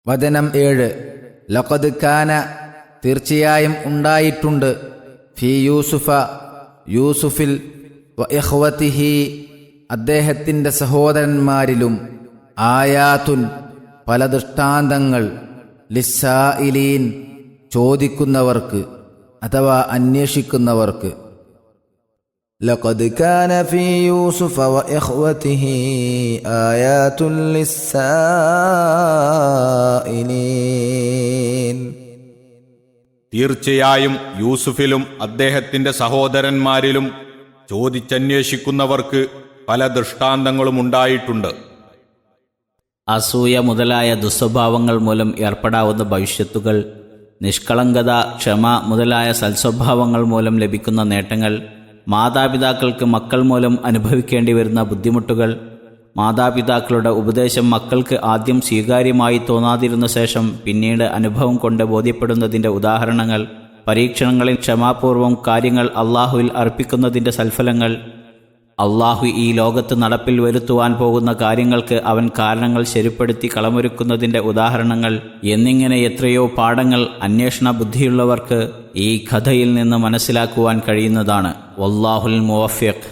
വചനം 7. ലഖദ് കാന തീർച്ചയായും ഉണ്ടായിട്ടുണ്ട് ഫീ യൂസുഫ യൂസുഫിൽ വ ഇഖ്വതിഹി അദ്ദേഹത്തിൻ്റെ സഹോദരന്മാരിലും ആയാത്തുൻ പല ദൃഷ്ടാന്തങ്ങൾ ലിസ്സായിലീൻ ചോദിക്കുന്നവർക്ക് അഥവാ അന്വേഷിക്കുന്നവർക്ക്. ലഖദ് കാന ഫീ യൂസുഫ വ ഇഖ്വതിഹി ആയാത്തുൻ ലിസ്സായിലീൻ. തീർച്ചയായും യൂസുഫിലും അദ്ദേഹത്തിന്റെ സഹോദരന്മാരിലും ചോദിച്ചന്വേഷിക്കുന്നവർക്ക് പല ദൃഷ്ടാന്തങ്ങളും ഉണ്ടായിട്ടുണ്ട്. അസൂയ മുതലായ ദുസ്വഭാവങ്ങൾ മൂലം ഏർപ്പെടാവുന്ന ഭവിഷ്യത്തുകൾ, നിഷ്കളങ്കത, ക്ഷമ മുതലായ സൽസ്വഭാവങ്ങൾ മൂലം ലഭിക്കുന്ന നേട്ടങ്ങൾ, മാതാപിതാക്കൾക്ക് മക്കൾ മൂലം അനുഭവിക്കേണ്ടി വരുന്ന ബുദ്ധിമുട്ടുകൾ, മാതാപിതാക്കളുടെ ഉപദേശം മക്കൾക്ക് ആദ്യം സ്വീകാര്യമായി തോന്നാതിരുന്ന ശേഷം പിന്നീട് അനുഭവം കൊണ്ട് ബോധ്യപ്പെടുന്നതിൻ്റെ ഉദാഹരണങ്ങൾ, പരീക്ഷണങ്ങളിൽ ക്ഷമാപൂർവം കാര്യങ്ങൾ അള്ളാഹുവിൽ അർപ്പിക്കുന്നതിൻ്റെ സൽഫലങ്ങൾ, അള്ളാഹു ഈ ലോകത്ത് നടപ്പിൽ വരുത്തുവാൻ പോകുന്ന കാര്യങ്ങൾക്ക് അവൻ കാരണങ്ങൾ ശരിപ്പെടുത്തി കളമൊരുക്കുന്നതിൻ്റെ ഉദാഹരണങ്ങൾ എന്നിങ്ങനെ എത്രയോ പാഠങ്ങൾ അന്വേഷണ ബുദ്ധിയുള്ളവർക്ക് ഈ കഥയിൽ നിന്ന് മനസ്സിലാക്കുവാൻ കഴിയുന്നതാണ്. വല്ലാഹുൽ മുവഫ്ഫിഖ്.